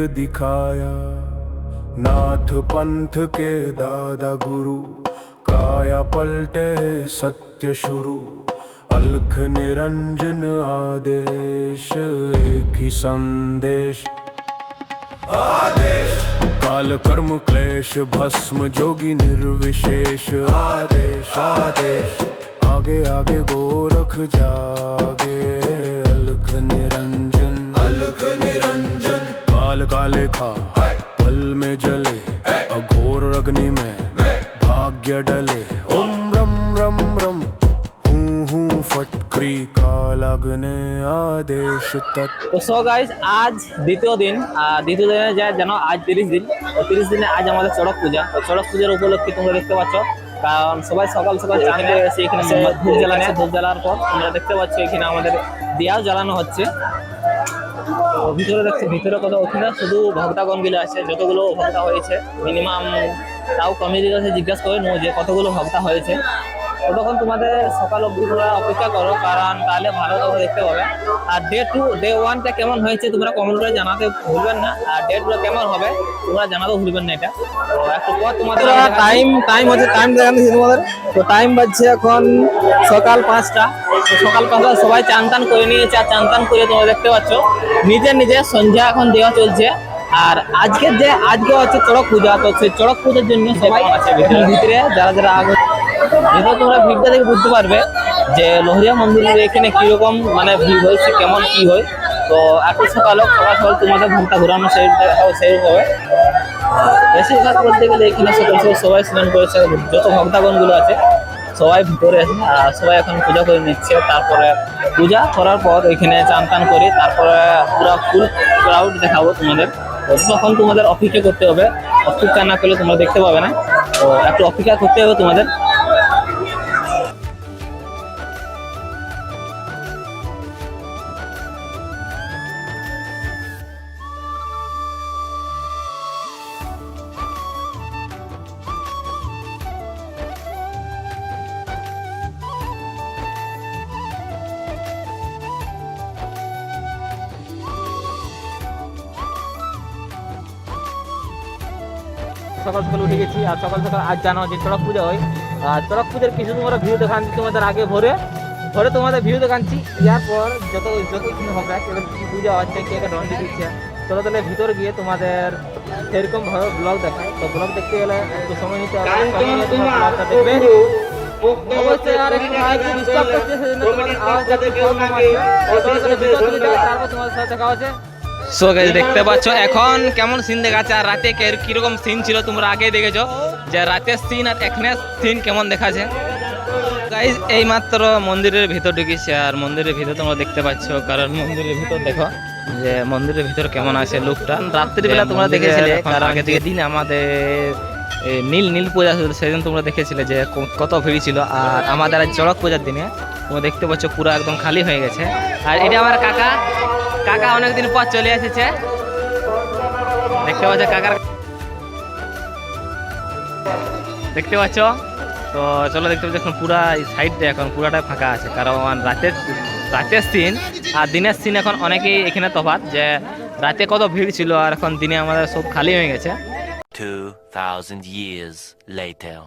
दिखाया नाथ पंथ के दादा गुरु, काया पलटे सत्य शुरू, अलख निरंजन आदेश, एक ही संदेश आदेश। काल कर्म क्लेश भस्म जोगी निर्विशेष, आदेश आदेश। आगे आगे गोरख जागे, अलख निरंजन अलख निरंजन। काल काले खा पल में जले, अघोर अग्नि में भाग्य डले। ओम रम रम रम हूँ फटकरी, काल अग्नि आदेश तत्। তো সো গাইস, আজ দ্বিতীয় দিনে যায় জানো, আজ 30 দিন। তো 30 দিনে আজ আমাদের চড়ক পূজা। তো চড়ক পূজার উপলক্ষে তোমরা দেখতে পাচ্ছ, কারণ সবাই সকাল সকাল চান করে এসে এখানে ধূপ জ্বালাচ্ছে। ধূপ জ্বালার পর তোমরা দেখতে পাচ্ছ এখানে আমাদের দিয়াও জ্বালানো হচ্ছে। তো ভিতরে কত ওখানে শুধু ভক্তাগণ গুলো আছে, যতগুলো ভক্তা হয়েছে মিনিমাম তাও কমিটির কাছে জিজ্ঞাসা করে নেবো যে কতগুলো ভক্তা হয়েছে। ততক্ষণ তোমাদের সকাল অবধি তোমরা অপেক্ষা করো, কারণ তাহলে ভালো তোমরা দেখতে পাবে। আর ডে 1টা কেমন হয়েছে তোমরা কমেন্ট করে জানাতে ভুলবেন না, আর ডে 2 কেমন হবে তোমরা জানাতেও ভুলবেন না। এটা তো একটু পর তোমাদের টাইম হচ্ছে, টাইম দেখাচ্ছি তোমাদের। তো টাইম বাজছে এখন সকাল 5টা। তো সকাল 5টা সবাই চান টান করে নিয়েছে, আর চান টান করে তোমরা দেখতে পাচ্ছ নিজে সন্ধ্যা এখন দেওয়া চলছে। আর আজকে হচ্ছে চড়ক পূজা। তো সেই চড়ক পূজার জন্য সবাই আছে ভিতরে যারা আগে। যেহেতু তোমরা ভিড়টা দেখে বুঝতে পারবে যে লোহরিয়া মন্দিরের এখানে কিরকম মানে ভিড় হয়েছে, কেমন কি হয়। তো একটু সকাল তোমাদের ঘন্টা ঘুরানো সেই হবে। বেশিরভাগ বলতে গেলে এখানে সবাই স্নান করেছে, যত ভক্তাগণগুলো আছে সবাই ভিতরে আছে। আর সবাই এখন পূজা করে নিচ্ছে। তারপরে পূজা করার পর এখানে চান টান করে তারপরে পুরো ফুল ক্রাউড দেখাবো তোমাদের। তখন তোমাদের অপেক্ষা করতে হবে, অপেক্ষা না করলে তোমরা দেখতে পাবে না। তো একটু অপেক্ষা করতে হবে তোমাদের। সকাল সকাল উঠে গেছি, আর সকাল সকাল আজ জানো যে চড়ক পূজা হয়। আর চড়ক পূজার কিছু তোমরা ভিউ দেখাচ্ছি তোমাদের আগে ভোরে তোমাদের ভিউ দেখাচ্ছি। এরপর যত কিছু হবে এবার কি পূজা হচ্ছে, কে রন্ডি দিচ্ছে, চলো তাহলে ভিতরে গিয়ে তোমাদের সেরকম ভাবে ব্লগ দেখায়। তো ব্লগ দেখতে গেলে একটু সময় নিতে হবে, সময় নিয়ে তোমরা ব্লগটা দেখবে। অবশ্যই আর একটু মাইকে ডিস্টার্ব করছে, সেজন্য তোমাদের আওয়াজ একটু কম আসছে। তাহলে ভিতর চলে যাবে, তারপর তোমাদের সাথে দেখা হচ্ছে। সো গাইস, দেখতে পাচ্ছ এখন কেমন সিন দেখাচ্ছে, আর রাতে কিরকম সিন ছিল তোমরা আগে দেখেছো যে রাতের সিন আর এখনের সিন কেমন দেখাচ্ছে। গাইস এই মাত্র মন্দিরের ভিতর ঢুকেছে, আর মন্দিরের ভিতর তোমরা দেখতে পাচ্ছ, কারণ মন্দিরের ভিতর দেখো যে মন্দিরের ভিতর কেমন আছে লোকটা। রাত্রিবেলা তোমরা দেখেছিলে, তার আগে থেকে দিন আমাদের নীল পূজা ছিল, সেদিন তোমরা দেখেছিলে যে কত ভিড় ছিল। আর আমাদের আজ চড়ক পূজার দিনে তোমরা দেখতে পাচ্ছ পুরো একদম খালি হয়ে গেছে। আর এটা আমার কাকা অনেকদিন পর চলে এসেছে, দেখতে পাচ্ছ কাকার দেখতে পাচ্ছ। তো চলো দেখতে পাচ্ছ এখন পুরা এই সাইডটা এখন পুরাটাই ফাঁকা আছে, কারণ রাতের সিন আর দিনের সিন এখন অনেকেই এখানে তফাৎ, যে রাতে কত ভিড় ছিল আর এখন দিনে আমাদের সব খালি হয়ে গেছে। 2000 years later.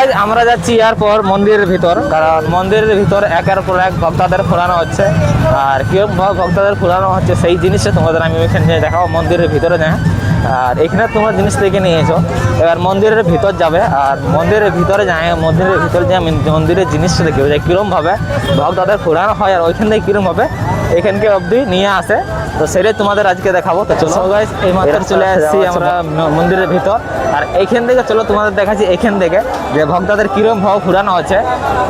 গাইস আমরা যাচ্ছি এরপর মন্দিরের ভিতর, কারণ মন্দিরের ভিতর একের পর এক ভক্তদের ফোরানো হচ্ছে। আর কিরকম ভাবে ভক্তদের ফোরানো হচ্ছে সেই জিনিসটা তোমাদের আমি ওইখানে নিয়ে দেখাবো মন্দিরের ভিতরে না। আর এখানে তোমরা জিনিস থেকে নিয়েছো, এবার মন্দিরের ভিতর যাবে আর মন্দিরের ভিতরে যায়, মন্দিরের ভিতরে যে মন্দিরের জিনিসটা দেখবে যে কীরকমভাবে ভক্তদের ফোরানো হয় আর ওইখান থেকে কীরকমভাবে এখানকে অবধি নিয়ে আসে। তো সেটাই তোমাদের আজকে দেখাবো। তো চলো গাইস এই মাত্র চলে আসছি আমরা মন্দিরের ভিতর, আর এইখান থেকে চলো তোমাদের দেখাচ্ছি এইখান থেকে যে ভক্তদের কিরকম ভাবে ঘুরানো হচ্ছে।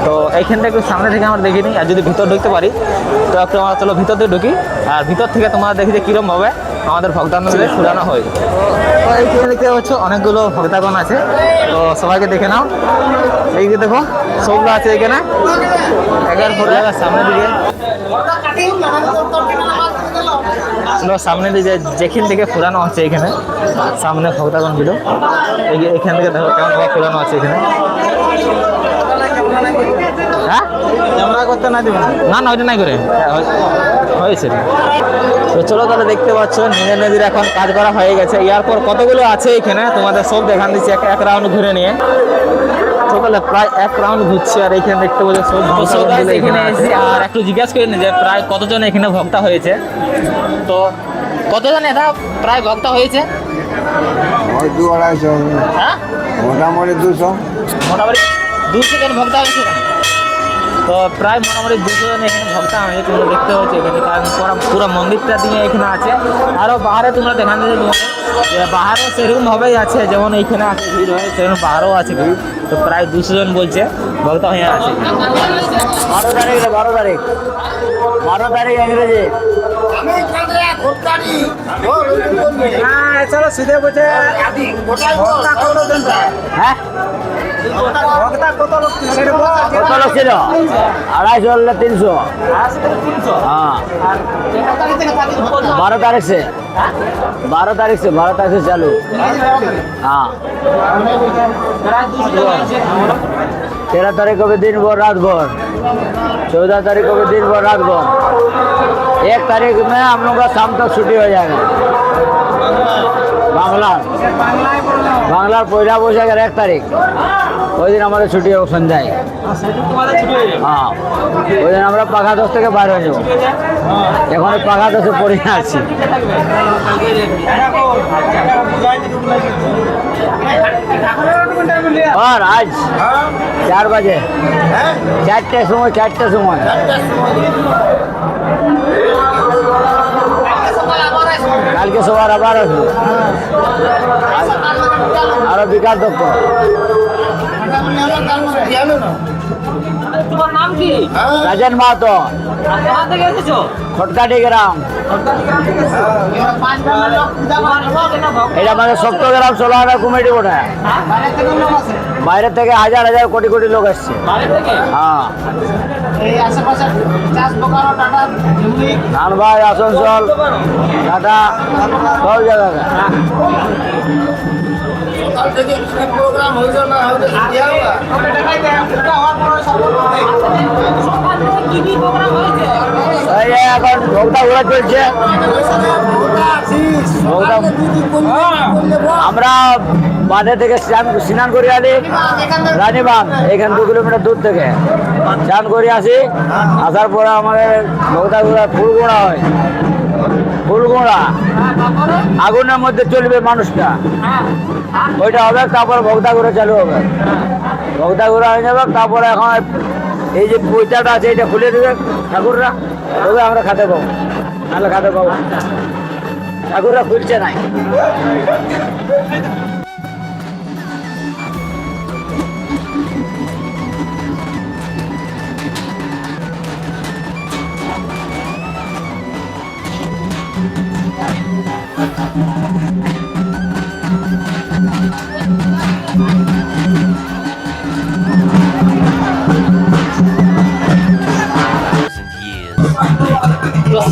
তো এইখান থেকে একটু সামনে থেকে আমরা দেখিনি, আর যদি ভিতর ঢুকতে পারি তো একটু আমরা চলো ভিতর দিয়ে ঢুকি, আর ভিতর থেকে তোমরা দেখি যে কিরকম ভাবে আমাদের ভক্তদের ঘুরানো হয়। তো এইখানে দেখতে পাচ্ছ অনেকগুলো ভক্তগণ আছে, তো সবাইকে দেখে নাও। এই যে দেখো সবগুলো আছে এখানে একের পরে সামনে দিকে সামনে দিকে যেখান থেকে ফুরানো হচ্ছে এখানে সামনে ভক্তগণ গুলো এখান থেকে দেখো কেমন ভাবে ফুরানো আছে এখানে। হ্যাঁ ক্যামেরা করতে না দেবেন না, না ওইটা নাই করে হয়েছে। তো চলো তাহলে দেখতে পাচ্ছ নিজে নদীর এখন কাজ করা হয়ে গেছে। এরপর কতগুলো আছে এখানে তোমাদের সব দেখান দিচ্ছি এক রাউন্ড ঘুরে নিয়ে। সকালে প্রায় এক রাউন্ড ঘুরছে আর এখানে দেখতে পাচ্ছ সব এখানে এসেছি। আর একটু জিজ্ঞাসা করি যে প্রায় কতজন এখানে ভক্তা হয়েছে, তো কতজন এটা প্রায় ভক্তা হয়েছে? ওই 200-250। হ্যাঁ মোটামুটি 200। মোটামুটি 200 জন ভক্তা হয়েছে। তো প্রায় মোটামুটি 200 জন এখানে ভক্তা হয়েছে তোমরা দেখতে পাচ্ছ এখানে, কারণ পুরো মন্দিরটা দিয়ে এখানে আছে। আরও বাহারে তোমরা দেখান দিতে তোমাদের যে বাহারও সেরকমভাবেই আছে, যেমন এইখানে আছে ভিড় হয় সেরকম বাহারও আছে ভিড়। তো প্রায় 200 জন বলছে ভক্তা হয়ে আছে। 12 তারিখ 12 তারিখ 12 তারিখ ইংরেজি। হ্যাঁ চলো সিধে বলছে হ্যাঁ কত লোক ছিল? 250 হলে 300। हाँ 12 तारीख से 12 तारीख से चालू। हाँ 13 तारीख को भी दिन भर रात भर, 14 तारीख को भी दिन भर रात भर, 1 तारीख में हम लोग का शाम तक छुट्टी हो जाएगा। বাংলার পয়লা বৈশাখের 1 তারিখ ওই দিন আমাদের ছুটি হবে সন্ধ্যায়। হ্যাঁ ওই দিন আমরা পাখা 10 থেকে বাইরে হয়ে যাবো। এখন পাখা 10-এ পড়ে আছি। और आज 4 बजे 4टे समय কালকে সবার আবার আসবো। আরো বিকাশ দক্ষ। তোমার নাম কি? রাজেন মাহাতো, কোথা থেকে এসেছো? খটকাটি গ্রাম। এটা আমাদের সপ্তগ্রাম 16 কমিটি বোর্ড। বাইরে থেকে হাজার হাজার কোটি কোটি লোক আসছে। হ্যাঁ ধানবাদ, আসানসোল, টাটা সব জায়গায়। এখন ভোগটা ঘোরা চলছে। আমরা বাঁধে থেকে স্নান করে আনি রানীবাঁধ, এখান 2 কিলোমিটার দূর থেকে স্নান করে আসি। আসার পরে আমাদের ভোগটা ঘোরা ফুলগোড়া হয়। ফুলগোড়া আগুনের মধ্যে চলবে মানুষটা, ওইটা হবে। তারপরে ভোগটা ঘোরা চালু হবে। ভোগটা ঘোরা হয়ে যাবে। তারপরে এখন এই যে পয়সাটা আছে এটা খুলে দেবে ঠাকুররা, তবে আমরা খাতে পাবো, নাহলে খাতে পাবো। ঠাকুররা খুলছে নাই।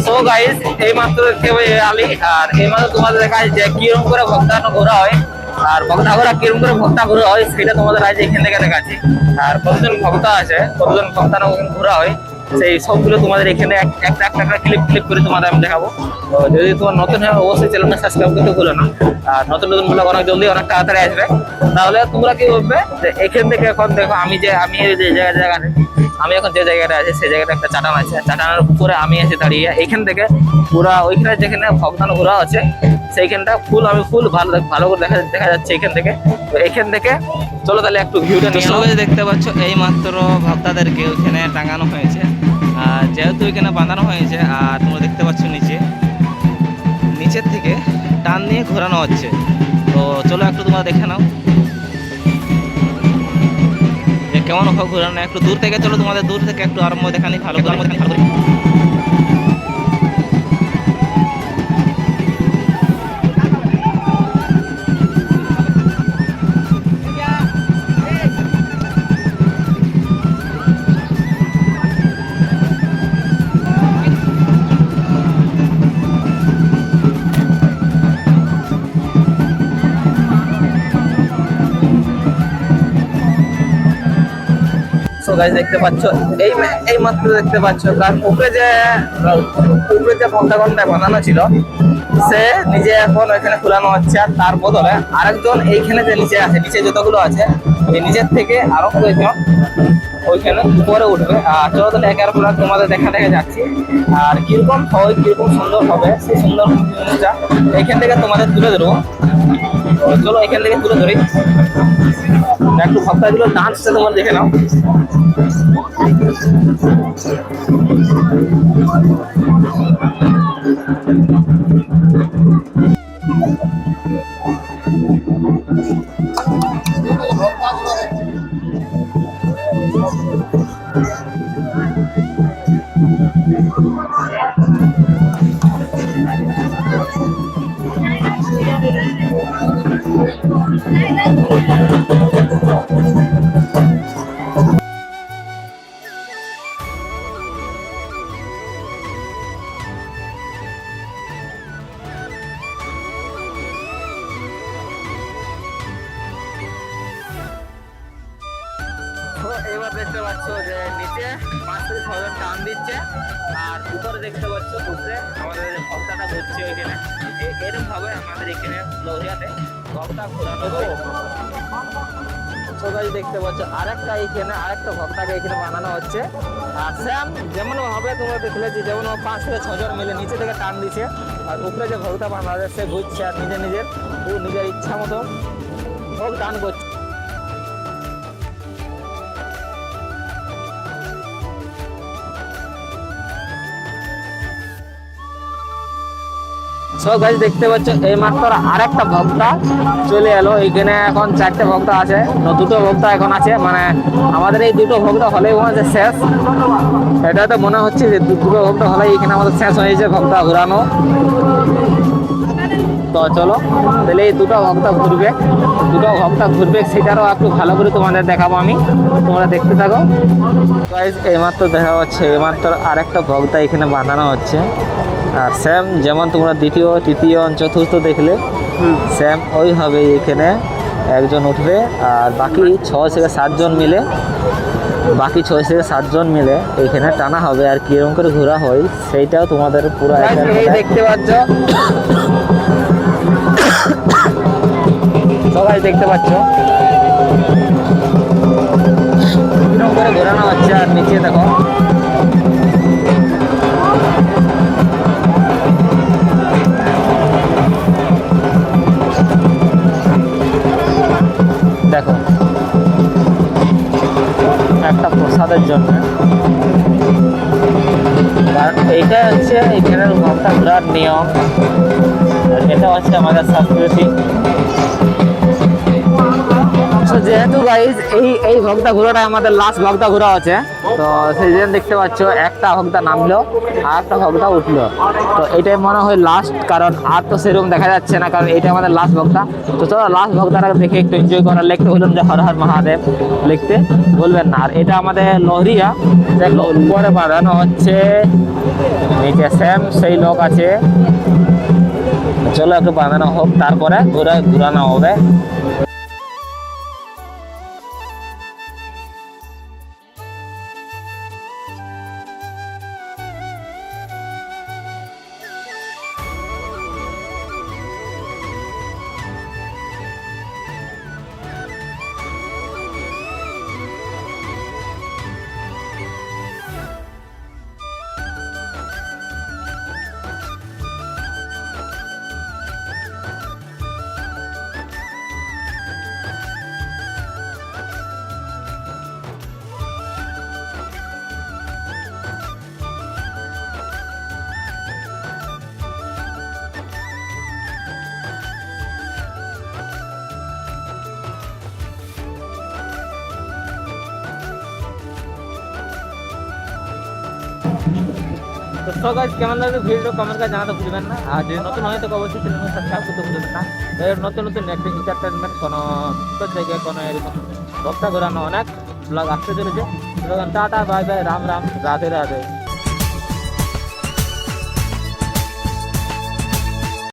তো গাইস এই মাত্র দেখতে আলি, আর এই মাত্র তোমাদের দেখা যে কিরকম করে ভক্তানো ঘোরা হয় আর ভক্তা ঘোরা কিরকম করে ভক্তা ঘোরা হয় সেটা তোমাদের আজ এখান থেকে দেখাচ্ছি। আর কতজন ভক্তা আছে, কতজন ভক্তানো ঘোরা হয় সেই সবগুলো তোমাদের এখানে একটা একটা ক্লিপ করে তোমাদের আমি দেখাবো। তো যদি তোমার নতুন হয় অবশ্যই চ্যানেলটা সাবস্ক্রাইব করতে ভুলো না। আর নতুন নতুন ব্লগ অনেক জলদি অনেক তাড়াতাড়ি আসবে। তাহলে তোমরা কি করবে যে এখান থেকে এখন দেখো আমি এই যে জায়গাটা আমি এখন যে জায়গাটা আছে সেই জায়গাটা একটা চাটান আছে, চাটানের উপরে আমি এসে দাঁড়িয়ে এখান থেকে পুরা ওইখানে যেখানে ভগবান ঘোরা আছে সেইখানটা আমি ফুল ভালো করে দেখা যাচ্ছে এখান থেকে। তো এখান থেকে চলো তাহলে একটু ভিউটা নিয়ে নাও। দেখতে পাচ্ছ এই মাত্র ভক্তাদেরকে ওইখানে টাঙানো হয়েছে, আর যেহেতু ওইখানে বাঁধানো হয়েছে আর তোমরা দেখতে পাচ্ছ নিচের থেকে টান নিয়ে ঘোরানো হচ্ছে। তো চলো একটু তোমরা দেখে নাও যে কেমন হয় ঘোরানো। একটু দূর থেকে চলো, তোমাদের দূর থেকে একটু আরম্ভ দেখানি ভালো করে। সো গাইস দেখতে পাচ্ছ এই মাত্র দেখতে পাচ্ছ কারণ উপরে যে পদ্মা বানানো ছিল সে নিজে এখন ওইখানে খোলানো হচ্ছে, আর তার বদলে আরেকজন এইখানে যে নিচে আছে, নিচে যতগুলো আছে এই নিচের থেকে আরো কয়েকজন ওইখানে উপরে উঠবে। আর চলো তাহলে একের পর তোমাদের দেখা যাচ্ছি আর কিরকম সুন্দর হবে সেই সুন্দর জিনিসটা এইখান থেকে তোমাদের তুলে ধরবো। চলো এখান থেকে তুলে ধরি একটু ভক্তাগুলো ডান্সটা তোমার দেখে নাও। এবার দেখতে পাচ্ছ যে নিচে 5 থেকে 6 জন টান দিচ্ছে, আর উপরে দেখতে পাচ্ছ উপরে আমাদের ভক্তাটা ঘুরছে ওইখানে। এরকম ভাবে আমাদের এখানে লহরিয়াতে ভক্তা ঘোরানো হয়। সবাই দেখতে পাচ্ছ আরেকটা ভক্তাকে এখানে বানানো হচ্ছে। আর সেম যেমন ভাবে তোমরা দেখলে যে যেমন 5 থেকে 6 জন মিলে নিচে থেকে টান দিচ্ছে, আর উপরে যে ভক্তা বানানো সে ঘুরছে আর নিজের ইচ্ছা মতো ভোগ দান করছে। সব গাছ দেখতে পাচ্ছ এই মাত্র আরেকটা ভক্তা চলে এলো এইখানে। এখন 4টে ভক্তা আছে, 2টো ভক্তা এখন আছে, মানে আমাদের এই 2টো ভক্তা হলেই মনে হচ্ছে শেষ। এটা তো মনে হচ্ছে যে 2টো ভক্তা হলেই এখানে আমাদের শেষ হয়েছে ভক্তা ঘোরানো। তো চলো তাহলে এই 2টো ভক্তা ঘুরবে সেটারও একটু ভালো করে তোমাদের দেখাবো আমি, তোমরা দেখতে থাকো। এইমাত্র দেখা যাচ্ছে এইমাত্র আরেকটা ভক্তা এখানে বাঁধানো হচ্ছে। আর সেম যেমন তোমরা দ্বিতীয় তৃতীয় চতুর্থ দেখলে সেম ওইভাবে এখানে একজন উঠবে, আর বাকি 6 থেকে 7 জন মিলে এখানে টানা হবে। আর কিরকম করে ঘোরা হয় সেইটাও তোমাদের পুরো দেখতে পাচ্ছ। সবাই দেখতে পাচ্ছ কিরকম করে ঘোরানো হচ্ছে। আর নিচে দেখো একটা প্রসাদের জন্য, কারণ এইটা হচ্ছে এখানের ভক্তা ঘোরার নিয়ম, এটা হচ্ছে আমাদের সংস্কৃতি। যেহেতু গাইজ এই ভক্তা ঘোরাটা আমাদের লাস্ট ভক্তা ঘোরা আছে, তো সেই জন্য দেখতে পাচ্ছ একটা ভক্তা নামলো আর একটা ভক্তা উঠলো। তো এটাই মনে হয় লাস্ট, কারণ আর তো সেরকম দেখা যাচ্ছে না, কারণ এটা আমাদের লাস্ট ভক্তা। তো চলো লাস্ট ভক্তাটা দেখে একটু এনজয় করার। লিখতে বললাম যে হর হর মহাদেব লিখতে বলবেন না। আর এটা আমাদের লহরিয়া উপরে বাঁধানো হচ্ছে, নিচে সেম সেই লোক আছে। চলো একটু বাঁধানো হোক, তারপরে ঘুরানো হবে। তো সো গাইস কেমন লাগলো ভিডিও কমেন্ট করে জানাতে ভুলবেন না, আর যদি নতুন হয় তো অবশ্যই চ্যানেলকে সাবস্ক্রাইব করতে ভুলবেন না। এর নতুন নতুন একটা এন্টারটেইনমেন্ট কোনো জায়গায় কোনো এরকম ভক্তা ঘোরানো অনেক ব্লগ আসতে চলেছে। Tata bye bye, Ram Ram, Radhe Radhe.